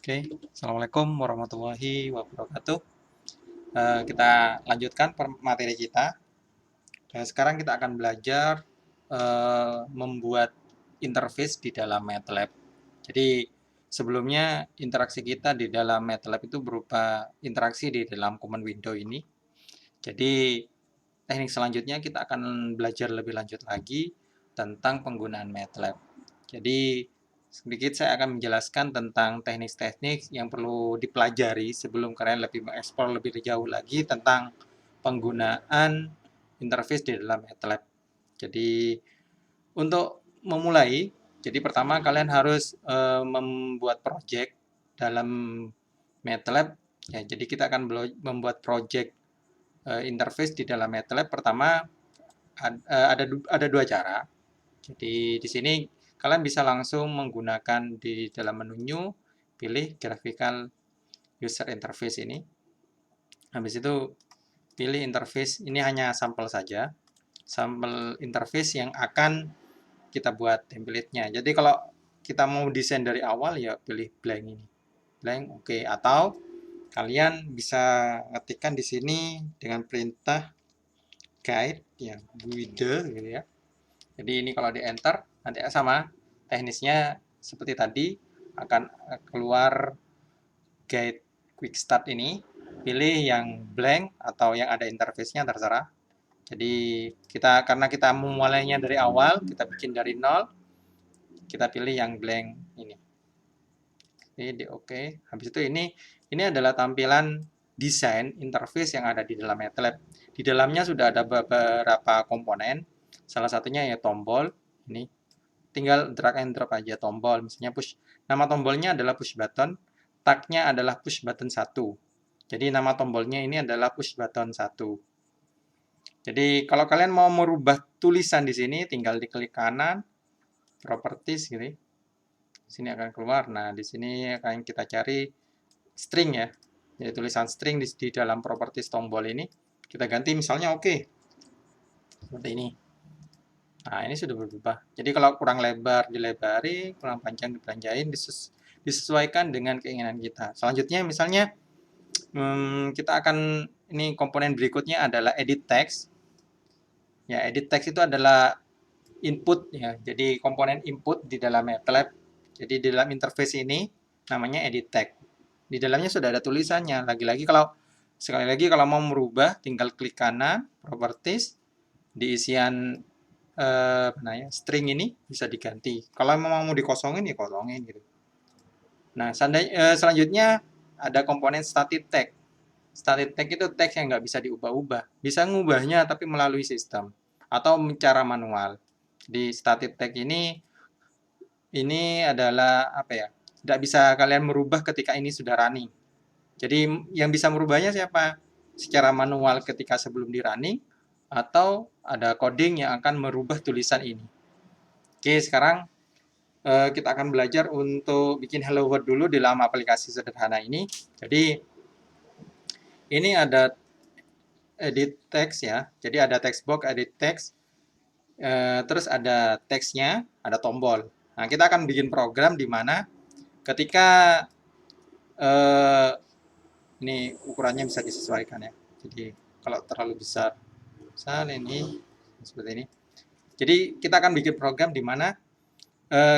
Oke, Assalamualaikum warahmatullahi wabarakatuh. Kita lanjutkan materi kita. Sekarang kita akan belajar membuat interface di dalam MATLAB. Jadi sebelumnya interaksi kita di dalam MATLAB itu berupa interaksi di dalam command window ini. Jadi teknik selanjutnya kita akan belajar lebih lanjut lagi tentang penggunaan MATLAB. Jadi sedikit saya akan menjelaskan tentang teknik-teknik yang perlu dipelajari sebelum kalian lebih mengeksplor lebih jauh lagi tentang penggunaan interface di dalam MATLAB. Jadi untuk memulai, jadi pertama kalian harus membuat project dalam MATLAB. Ya, jadi kita akan membuat project interface di dalam MATLAB. Pertama ada dua cara. Jadi di sini kalian bisa langsung menggunakan di dalam menu New, pilih Graphical User Interface ini. Habis itu pilih interface, ini hanya sampel saja. Sampel interface yang akan kita buat template-nya. Jadi kalau kita mau desain dari awal ya pilih blank ini. Blank, oke. Atau kalian bisa ngetikkan di sini dengan perintah guide ya, guide gitu ya. Jadi ini kalau di enter nanti sama teknisnya seperti tadi akan keluar guide quick start ini. Pilih yang blank atau yang ada interface-nya terserah. Jadi karena kita memulainya dari awal, kita bikin dari nol, kita pilih yang blank ini. Oke, oke. Habis itu ini adalah tampilan desain interface yang ada di dalam MATLAB. Di dalamnya sudah ada beberapa komponen. Salah satunya ya tombol. Ini tinggal drag and drop aja tombol. Misalnya push. Nama tombolnya adalah push button. Tagnya adalah push button 1. Jadi nama tombolnya ini adalah push button 1. Jadi kalau kalian mau merubah tulisan di sini, tinggal diklik kanan, properties gitu. Sini akan keluar. Nah, di sini akan kita cari string ya. Jadi tulisan string di dalam properties tombol ini kita ganti misalnya oke. Seperti ini. Nah, ini sudah berubah. Jadi kalau kurang lebar dilebari, kurang panjang dipanjangin, disesuaikan dengan keinginan kita. Selanjutnya misalnya kita akan ini komponen berikutnya adalah edit text. Ya, edit text itu adalah input ya. Jadi komponen input di dalam MATLAB. Jadi di dalam interface ini namanya edit text. Di dalamnya sudah ada tulisannya. Lagi-lagi sekali lagi kalau mau merubah tinggal klik kanan properties di isian string ini bisa diganti. Kalau memang mau dikosongin ya kosongin gitu. Nah, selanjutnya ada komponen static text. Static text itu teks yang nggak bisa diubah-ubah. Bisa ngubahnya tapi melalui sistem atau cara manual. Di static text ini adalah apa ya? Tidak bisa kalian merubah ketika ini sudah running. Jadi yang bisa merubahnya siapa? Secara manual ketika sebelum di running atau ada coding yang akan merubah tulisan ini. Oke, sekarang kita akan belajar untuk bikin Hello World dulu di dalam aplikasi sederhana ini. Jadi ini ada edit text ya. Jadi ada text box, edit text, terus ada teksnya, ada tombol. Nah, kita akan bikin program di mana ketika eh, ini ukurannya bisa disesuaikan ya. Jadi kalau terlalu besar, misal ini seperti ini. Jadi kita akan bikin program di mana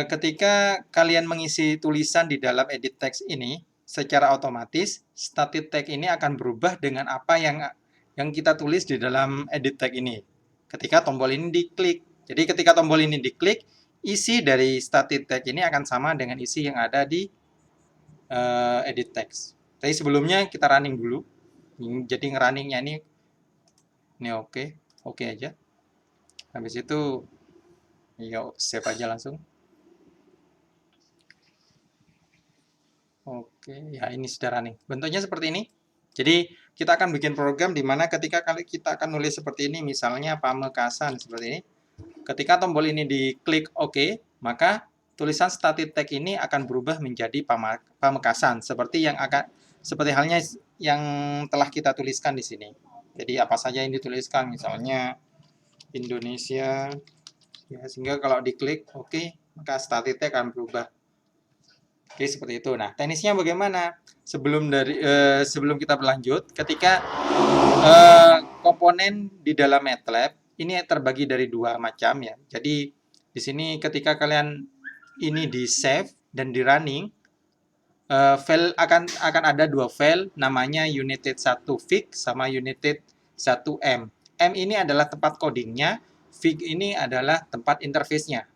ketika kalian mengisi tulisan di dalam edit text ini, secara otomatis static text ini akan berubah dengan apa yang kita tulis di dalam edit text ini. Ketika tombol ini diklik. Jadi ketika tombol ini diklik, isi dari static text ini akan sama dengan isi yang ada di edit text. Tapi sebelumnya kita running dulu. Jadi ngerunningnya ini oke aja. Habis itu yuk save aja langsung. Oke, ya ini sudah running. Bentuknya seperti ini. Jadi kita akan bikin program di mana ketika kita akan nulis seperti ini, misalnya Pamekasan seperti ini. Ketika tombol ini diklik OK, maka tulisan static text ini akan berubah menjadi Pamekasan seperti halnya yang telah kita tuliskan di sini. Jadi apa saja yang dituliskan, misalnya Indonesia, ya, sehingga kalau diklik OK, maka static text akan berubah. Oke, seperti itu. Nah, teknisnya bagaimana? Sebelum kita berlanjut, ketika komponen di dalam MATLAB ini terbagi dari dua macam ya. Jadi di sini ketika kalian ini di save dan di running, file akan ada dua file, namanya United 1 Fig sama United 1 M. M ini adalah tempat codingnya, Fig ini adalah tempat interface-nya.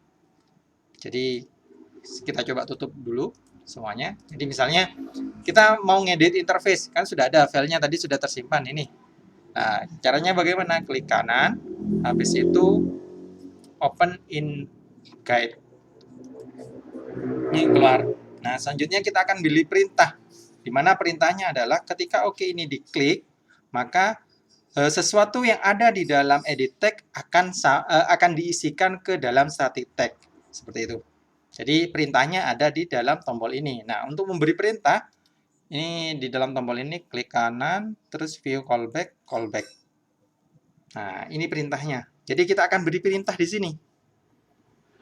Jadi kita coba tutup dulu semuanya. Jadi misalnya kita mau ngedit interface, kan sudah ada filenya tadi sudah tersimpan ini. Nah, caranya bagaimana? Klik kanan, habis itu open in guide. Ini keluar. Nah, selanjutnya kita akan pilih perintah. Di mana perintahnya adalah ketika OK ini diklik, maka sesuatu yang ada di dalam edit tag akan diisikan ke dalam static tag. Seperti itu. Jadi perintahnya ada di dalam tombol ini. Nah, untuk memberi perintah, ini di dalam tombol ini klik kanan, terus view callback, callback. Nah, ini perintahnya. Jadi kita akan beri perintah di sini.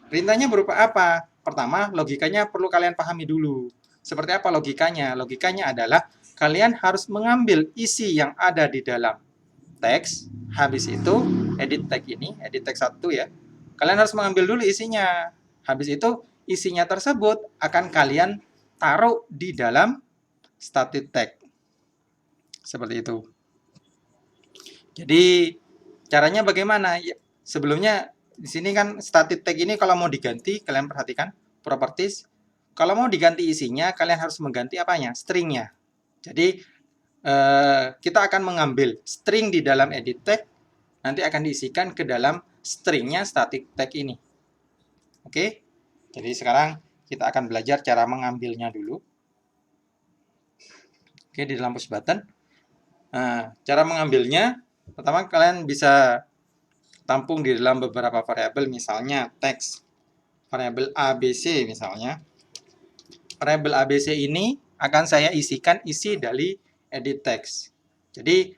Perintahnya berupa apa? Pertama, logikanya perlu kalian pahami dulu. Seperti apa logikanya? Logikanya adalah kalian harus mengambil isi yang ada di dalam teks. Habis itu, edit tag ini, edit tag 1 ya. Kalian harus mengambil dulu isinya. Habis itu, isinya tersebut akan kalian taruh di dalam static tag. Seperti itu. Jadi, caranya bagaimana? Sebelumnya di sini kan static tag ini kalau mau diganti, kalian perhatikan properties. Kalau mau diganti isinya, kalian harus mengganti apanya? Stringnya. Jadi kita akan mengambil string di dalam edit tag, nanti akan diisikan ke dalam stringnya static tag ini. Oke? Jadi sekarang kita akan belajar cara mengambilnya dulu. Oke, di dalam push button. Nah, cara mengambilnya, pertama kalian bisa tampung di dalam beberapa variabel, misalnya teks, variabel ABC misalnya. Variabel ABC ini akan saya isikan isi dari edit text. Jadi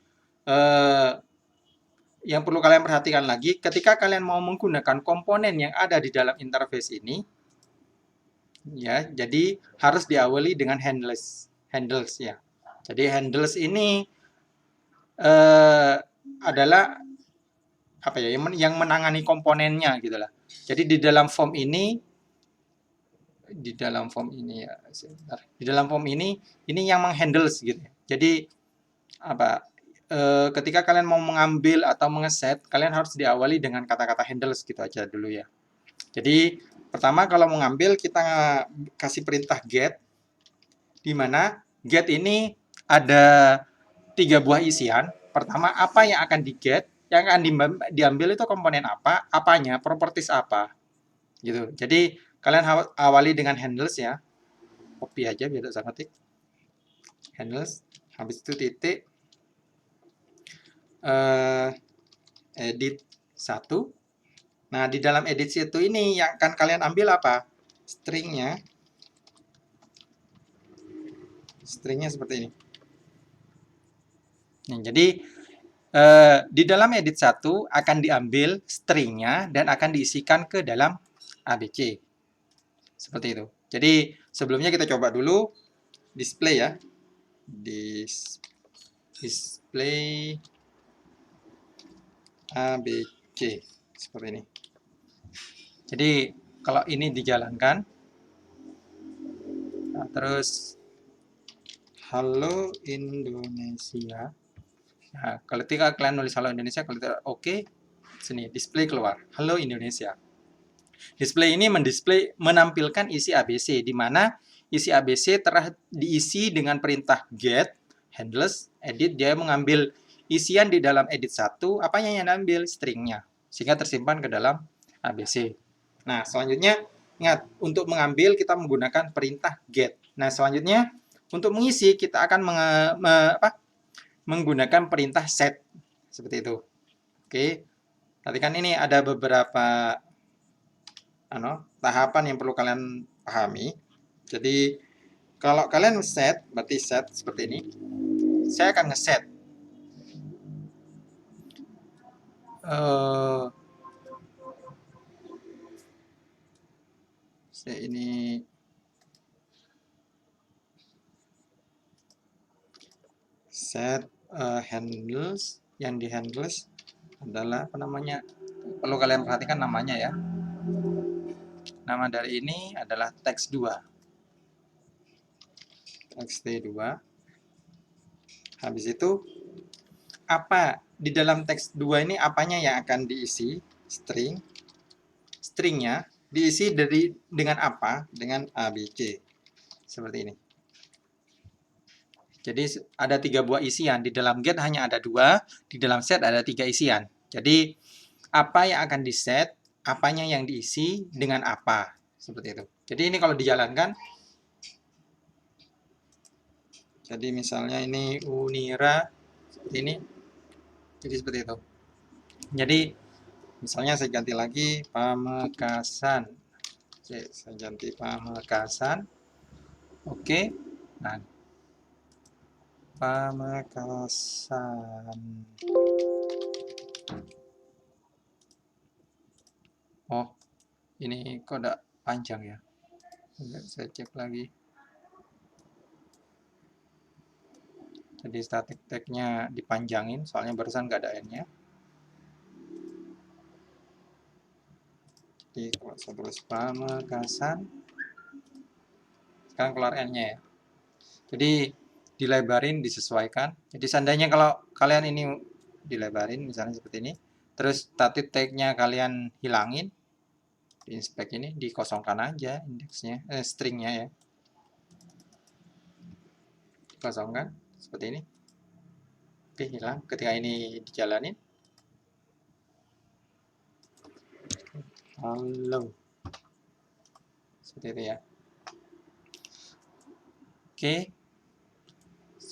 yang perlu kalian perhatikan lagi, ketika kalian mau menggunakan komponen yang ada di dalam interface ini, ya, jadi harus diawali dengan handles ya. Jadi handles ini adalah apa ya, yang menangani komponennya gitulah. Jadi di dalam form ini ya, sebentar. Di dalam form ini yang menghandle gitu. Jadi apa? Ketika kalian mau mengambil atau mengeset, kalian harus diawali dengan kata-kata handles gitu aja dulu ya. Jadi pertama kalau mengambil kita kasih perintah get, di mana get ini ada 3 buah isian. Pertama, apa yang akan di-get, yang akan diambil itu komponen apa, apanya, properties apa. Gitu. Jadi kalian awali dengan handles ya. Copy aja biar saya ketik. Handles, habis itu titik edit 1. Nah, di dalam edit 1 ini yang akan kalian ambil apa? Stringnya seperti ini. Nah, jadi di dalam edit 1 akan diambil stringnya dan akan diisikan ke dalam ABC. Seperti itu. Jadi sebelumnya kita coba dulu display ya. Display ABC seperti ini. Jadi kalau ini dijalankan, nah, terus Halo Indonesia. Nah, ketika kalian nulis Halo Indonesia, kalau tidak oke, sini display keluar Halo Indonesia. Display ini menampilkan isi ABC, di mana isi ABC telah diisi dengan perintah get, handles, edit. Dia mengambil isian di dalam edit 1, apanya yang diambil? Stringnya, sehingga tersimpan ke dalam ABC. Nah, selanjutnya, ingat, untuk mengambil kita menggunakan perintah get. Nah, selanjutnya, untuk mengisi kita akan menggunakan perintah set. Seperti itu. Oke, tadi kan ini ada beberapa tahapan yang perlu kalian pahami. Jadi kalau kalian set, berarti set seperti ini. Saya akan ngeset ini set handles, yang di handles adalah apa namanya, perlu kalian perhatikan namanya ya. Nama dari ini adalah text2, text2. Habis itu apa di dalam text2 ini, apanya yang akan diisi? Stringnya diisi dengan apa? Dengan ABC, seperti ini. Jadi ada 3 buah isian. Di dalam get hanya ada 2, di dalam set ada 3 isian. Jadi apa yang akan di set, apanya yang diisi dengan apa, seperti itu. Jadi ini kalau dijalankan, jadi misalnya ini Unira seperti ini, jadi seperti itu. Jadi misalnya saya ganti lagi Pamekasan. Oke, saya ganti Pamekasan. Oke, nah Pamekasan. Oh, ini kok udah panjang ya. Saya cek lagi. Jadi static tag-nya dipanjangin, soalnya barusan nggak ada n-nya. Jadi kalau saya tulis Pamekasan, sekarang keluar n-nya ya. Jadi dilebarin, disesuaikan. Jadi seandainya kalau kalian ini dilebarin, misalnya seperti ini, terus static tag-nya kalian hilangin, di inspect ini dikosongkan aja indeksnya, stringnya ya. Dikosongkan, seperti ini. Oke, hilang. Ketika ini dijalanin, halo, seperti itu ya. Oke,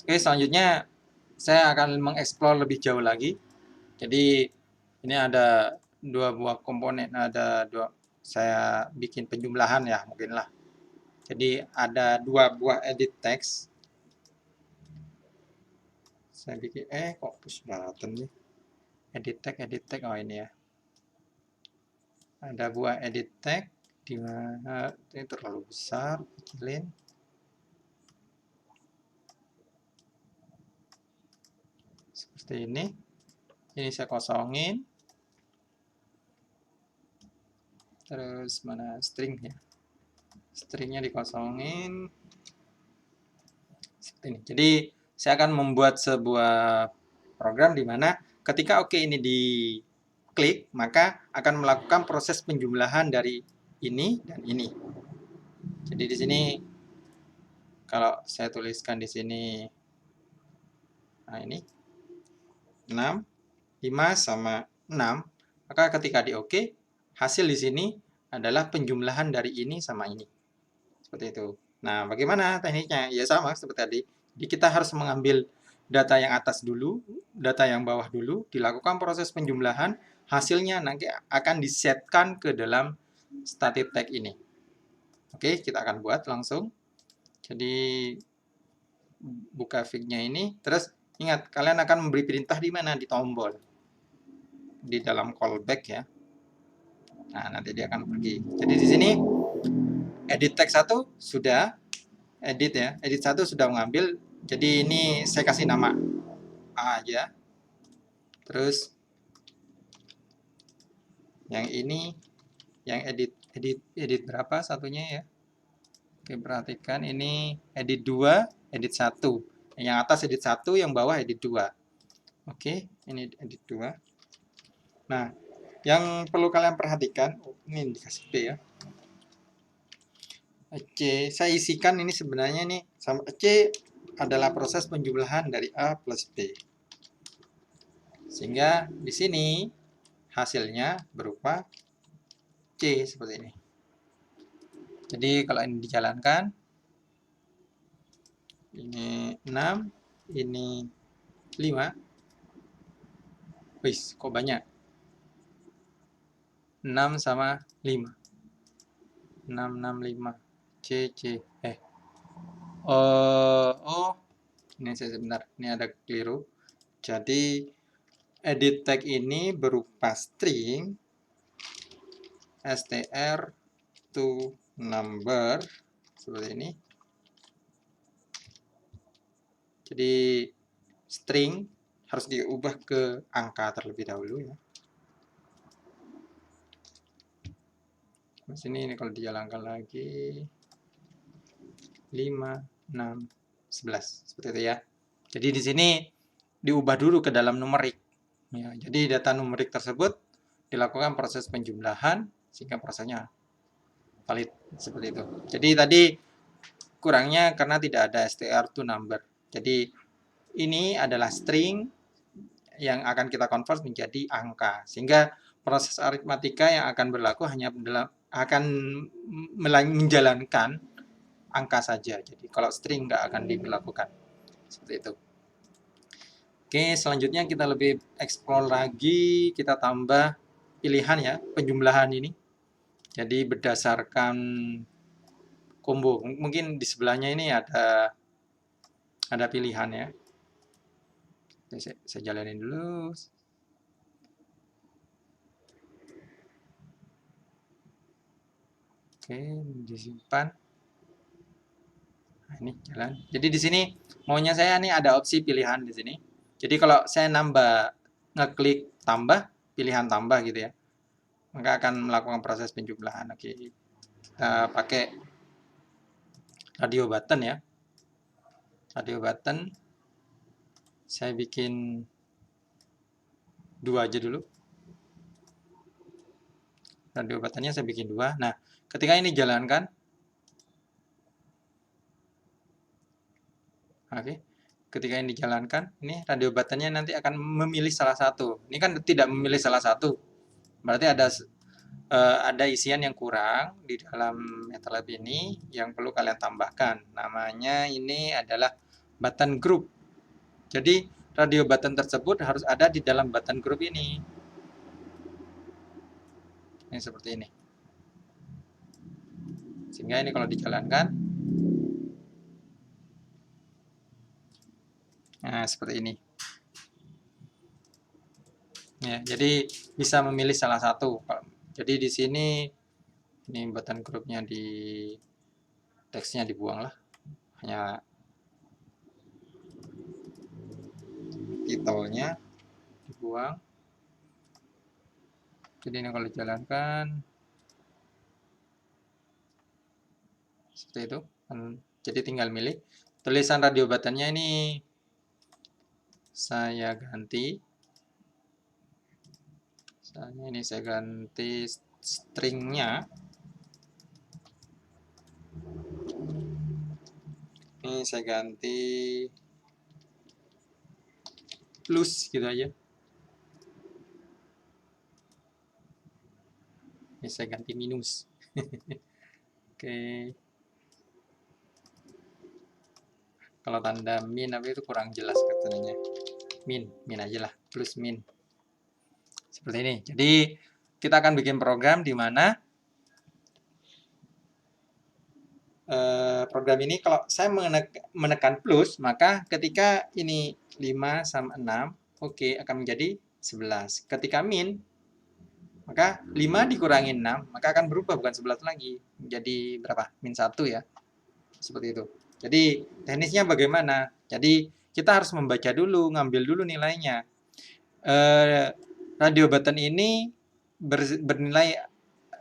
selanjutnya saya akan mengeksplor lebih jauh lagi. Jadi ini ada 2 buah komponen, ada 2, saya bikin penjumlahan ya mungkin lah. Jadi ada 2 buah edit text. Saya bikin kok push button nih. Edit tag, oh ini ya. Ada buah edit tag di mana ini terlalu besar, kecilin. Seperti ini. Ini saya kosongin. Terus mana string ya? Stringnya dikosongin. Seperti ini. Jadi saya akan membuat sebuah program di mana ketika oke ini diklik, maka akan melakukan proses penjumlahan dari ini dan ini. Jadi di sini kalau saya tuliskan di sini, nah ini 6, 5 sama 6, maka ketika di oke, hasil di sini adalah penjumlahan dari ini sama ini. Seperti itu. Nah, bagaimana tekniknya? Ya sama seperti tadi. Jadi kita harus mengambil data yang atas dulu, data yang bawah dulu, dilakukan proses penjumlahan, hasilnya nanti akan disetkan ke dalam static tag ini. Oke, kita akan buat langsung. Jadi buka fig-nya ini, terus ingat kalian akan memberi perintah di mana? Di tombol. Di dalam callback ya. Nah, nanti dia akan pergi. Jadi di sini edit text 1 sudah edit ya. Edit 1 sudah mengambil. Jadi ini saya kasih nama A aja. Terus yang ini yang edit berapa satunya ya? Oke, perhatikan ini edit 2, edit 1. Yang atas edit 1, yang bawah edit 2. Oke, ini edit 2. Nah, yang perlu kalian perhatikan, ini dikasih B ya. C, saya isikan ini sebenarnya nih sama C adalah proses penjumlahan dari A plus B. Sehingga di sini hasilnya berupa C seperti ini. Jadi kalau ini dijalankan, ini 6, ini 5. Wih, kok banyak? 6 sama 5. 6, 6, 5. C. Oh, ini saya sebentar. Ini ada keliru. Jadi edit tag ini berupa string str to number seperti ini. Jadi string harus diubah ke angka terlebih dahulu ya. Di sini ini kalau dijalankan lagi 5, 6, 11 seperti itu ya. Jadi di sini diubah dulu ke dalam numerik. Ya, jadi data numerik tersebut dilakukan proses penjumlahan sehingga prosesnya valid seperti itu. Jadi tadi kurangnya karena tidak ada str to number. Jadi ini adalah string yang akan kita convert menjadi angka, sehingga proses aritmatika yang akan berlaku hanya akan menjalankan angka saja. Jadi kalau string nggak akan diberlakukan seperti itu. Oke, selanjutnya kita lebih explore lagi, kita tambah pilihan ya, penjumlahan ini. Jadi berdasarkan combo. Mungkin di sebelahnya ini ada pilihan ya. Saya jalanin dulu. Oke, disimpan. Nah, ini jalan. Jadi di sini maunya saya nih ada opsi pilihan di sini. Jadi kalau saya ngeklik tambah, pilihan tambah gitu ya, maka akan melakukan proses penjumlahan. Oke, kita pakai radio button ya. Radio button, saya bikin 2 aja dulu. Radio buttonnya saya bikin 2. Nah, ketika ini jalankan, oke. Ketika ini dijalankan, ini radio buttonnya nanti akan memilih salah satu. Ini kan tidak memilih salah satu. Berarti ada isian yang kurang di dalam MATLAB ini yang perlu kalian tambahkan. Namanya ini adalah button group. Jadi radio button tersebut harus ada di dalam button group ini. Ini seperti ini. Sehingga ini kalau dijalankan, nah seperti ini. Ya, jadi bisa memilih salah satu. Jadi di sini ini button groupnya teksnya dibuang lah, hanya titelnya dibuang. Jadi ini kalau dijalankan seperti itu. Jadi tinggal milih. Tulisan radio buttonnya ini saya ganti. Misalnya ini saya ganti stringnya. Ini saya ganti plus gitu aja. Ini saya ganti minus. Oke. Kalau tanda min apa itu kurang jelas katanya. Min aja lah, plus min. Seperti ini. Jadi kita akan bikin program di mana program ini kalau saya menekan plus, maka ketika ini 5 sama 6, oke, akan menjadi 11. Ketika min, maka 5 dikurangi 6, maka akan berubah bukan 11 lagi. Menjadi berapa? Min 1 ya. Seperti itu. Jadi teknisnya bagaimana? Jadi kita harus membaca dulu, ngambil dulu nilainya. Radio button ini bernilai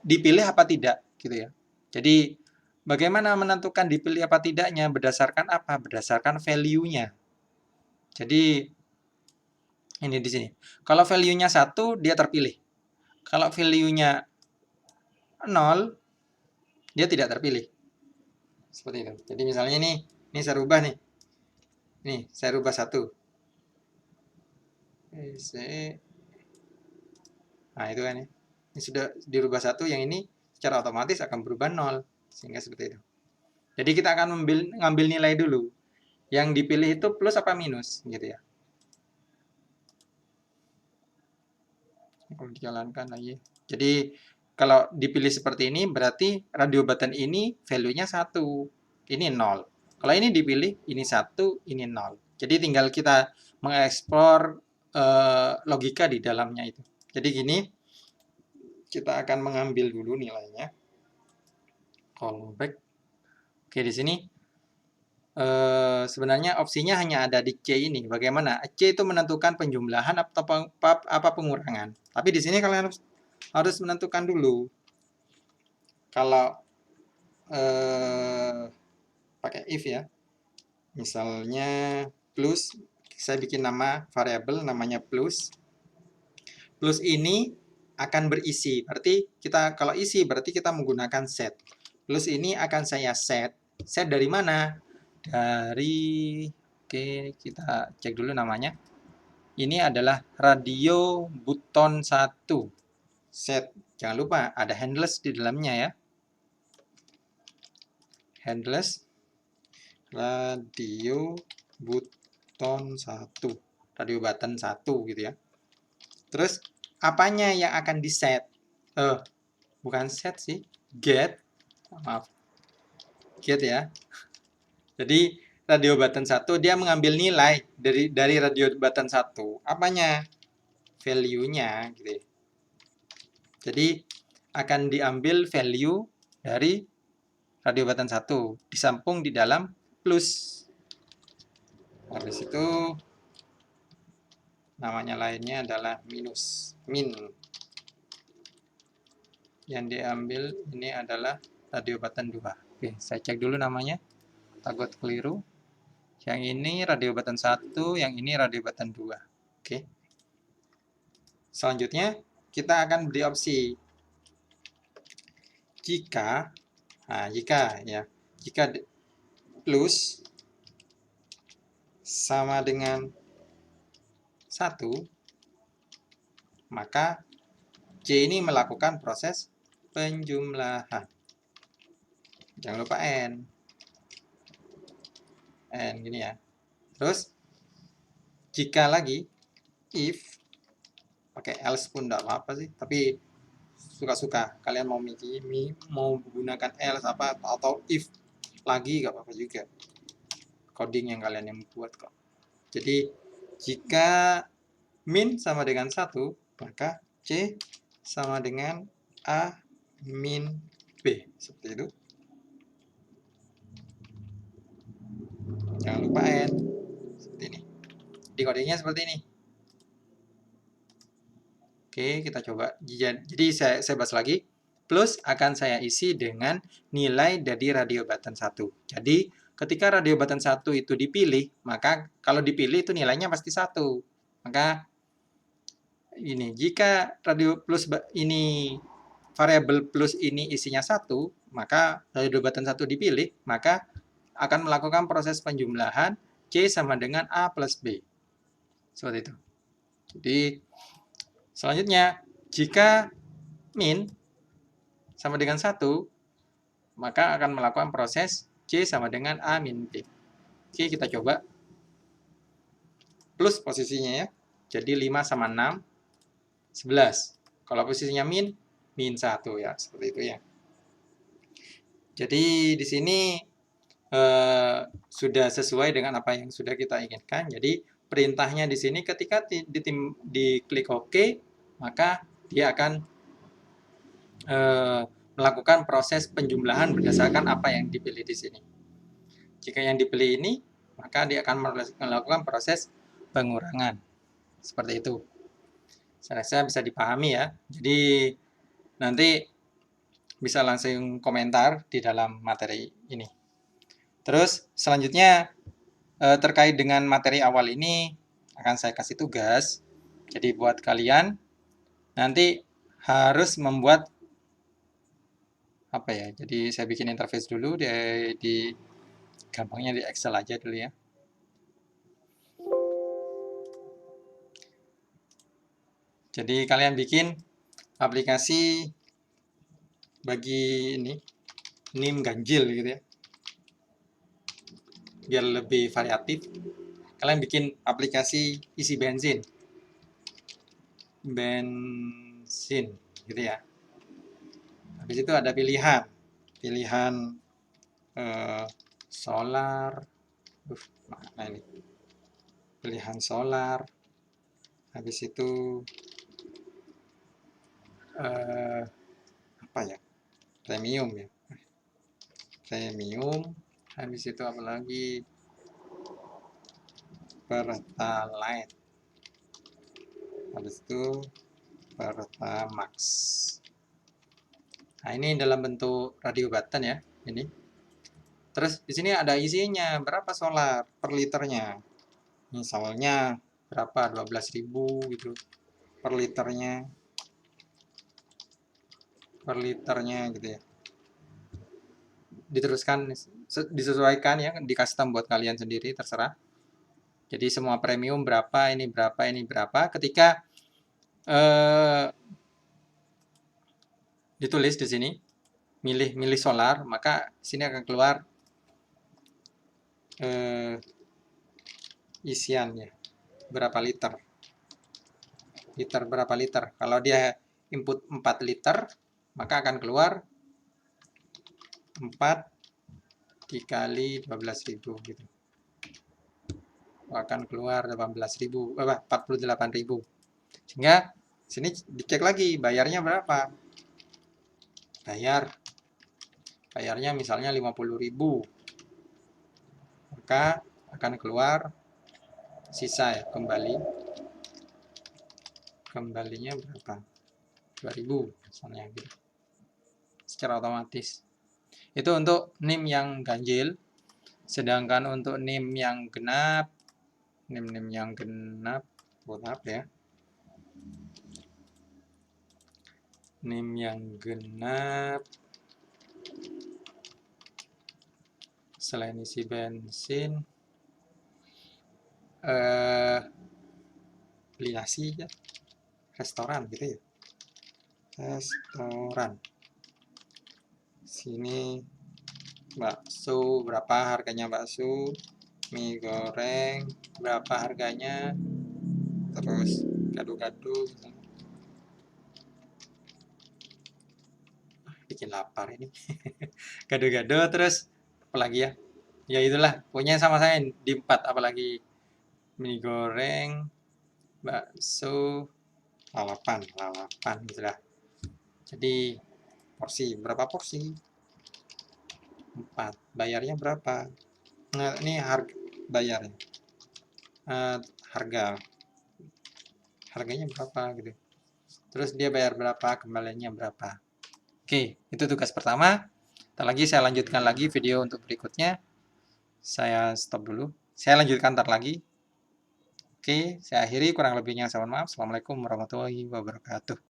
dipilih apa tidak gitu ya. Jadi bagaimana menentukan dipilih apa tidaknya? Berdasarkan apa? Berdasarkan value-nya. Jadi ini di sini. Kalau value-nya 1, dia terpilih. Kalau value-nya 0, dia tidak terpilih. Seperti itu. Jadi misalnya ini saya rubah nih. Nih, saya rubah 1. Nah, itu kan ya. Ini sudah dirubah 1, yang ini secara otomatis akan berubah 0. Sehingga seperti itu. Jadi kita akan ngambil nilai dulu. Yang dipilih itu plus apa minus, gitu ya. Kalau dijalankan lagi. Jadi kalau dipilih seperti ini, berarti radio button ini value-nya 1. Ini 0. Kalau ini dipilih, ini 1, ini 0. Jadi tinggal kita mengeksplor logika di dalamnya itu. Jadi gini, kita akan mengambil dulu nilainya. Callback. Oke, di sini sebenarnya opsinya hanya ada di C ini. Bagaimana? C itu menentukan penjumlahan atau apa pengurangan. Tapi di sini kalian harus menentukan dulu. Kalau pakai if ya, misalnya plus, saya bikin nama variabel namanya plus. Plus ini akan berisi. Berarti kita kalau isi berarti kita menggunakan set. Plus ini akan saya set. Set dari mana? Dari, oke, kita cek dulu namanya. Ini adalah radio button 1. Set. Jangan lupa ada handless di dalamnya ya. Handless radio button 1. Radio button 1 gitu ya. Terus apanya yang akan di set? Bukan set sih, get. Maaf. Get ya. Jadi radio button 1 dia mengambil nilai dari radio button 1. Apanya? Value-nya gitu. Jadi akan diambil value dari radio button 1 disampung di dalam plus. Habis itu namanya lainnya adalah minus, min. Yang diambil ini adalah radio button 2. Oke, saya cek dulu namanya. Takut keliru. Yang ini radio button 1, yang ini radio button 2. Oke. Selanjutnya kita akan beri opsi jika plus sama dengan 1, maka C ini melakukan proses penjumlahan. Jangan lupa N gini ya. Terus jika lagi if, pakai else pun tidak apa-apa sih, tapi suka-suka kalian mau menggunakan else apa atau if lagi gak apa-apa juga, coding yang kalian yang buat kok. Jadi jika min sama dengan 1, maka C sama dengan A min B, seperti itu. Jangan lupa N, seperti ini. Di codingnya seperti ini. Oke, kita coba. Jadi saya bahas lagi. Plus akan saya isi dengan nilai dari radio button 1. Jadi ketika radio button 1 itu dipilih, maka kalau dipilih itu nilainya pasti 1. Maka ini, jika radio plus ini, variabel plus ini isinya 1, maka radio button 1 dipilih, maka akan melakukan proses penjumlahan C sama dengan A plus B. Seperti itu. Jadi selanjutnya, jika min sama dengan 1, maka akan melakukan proses C sama dengan A min B. Oke, kita coba. Plus posisinya ya. Jadi 5 sama 6, 11. Kalau posisinya min 1 ya, seperti itu ya. Jadi di sini sudah sesuai dengan apa yang sudah kita inginkan. Jadi perintahnya di sini ketika diklik OK, maka dia akan melakukan proses penjumlahan berdasarkan apa yang dipilih di sini. Jika yang dipilih ini, maka dia akan melakukan proses pengurangan. Seperti itu. Saya rasa bisa dipahami ya. Jadi nanti bisa langsung komentar di dalam materi ini. Terus selanjutnya terkait dengan materi awal ini akan saya kasih tugas. Jadi buat kalian nanti harus membuat apa ya? Jadi saya bikin interface dulu di gampangnya di Excel aja dulu ya. Jadi kalian bikin aplikasi bagi ini NIM ganjil gitu ya. Biar lebih variatif. Kalian bikin aplikasi isi bensin. Bensin gitu ya. Habis itu ada pilihan. Pilihan solar. Mana ini? Pilihan solar. Habis itu apa ya? Premium ya. Premium. Habis itu apa lagi? Pertalite. Habis itu Pertamax. Nah, ini dalam bentuk radio button ya, ini. Terus di sini ada isinya, berapa solar per liternya. Misalnya berapa? 12.000 gitu per liternya. Per liternya gitu ya. Diteruskan disesuaikan ya, di custom buat kalian sendiri terserah. Jadi semua premium berapa, ini berapa, ini berapa. Ketika ditulis di sini, milih solar, maka sini akan keluar isiannya berapa liter. Berapa liter. Kalau dia input 4 liter, maka akan keluar 4 dikali 12.000 gitu. Akan keluar 48.000. Sehingga sini dicek lagi bayarnya berapa. Bayarnya misalnya 50.000. Maka akan keluar sisa ya, kembalinya berapa? 2.000 misalnya gitu. Secara otomatis. Itu untuk NIM yang ganjil. Sedangkan untuk NIM yang genap, buat apa ya? NIM yang genap selain isi bensin, beli nasi ya, restoran gitu ya, restoran. Sini bakso, berapa harganya bakso, mie goreng berapa harganya, terus gado-gado bikin lapar ini. Gado-gado, terus apalagi ya, ya itulah pokoknya sama saya di 4, apalagi mie goreng, bakso, lalapan gitulah. Jadi porsi berapa porsi? 4. Bayarnya berapa? Nah, ini harga bayarnya. Harganya berapa gitu. Terus dia bayar berapa, kembaliannya berapa. Oke, itu tugas pertama. Ntar lagi saya lanjutkan lagi video untuk berikutnya. Saya stop dulu. Saya lanjutkan ntar lagi. Oke, saya akhiri, kurang lebihnya saya mohon maaf. Assalamualaikum warahmatullahi wabarakatuh.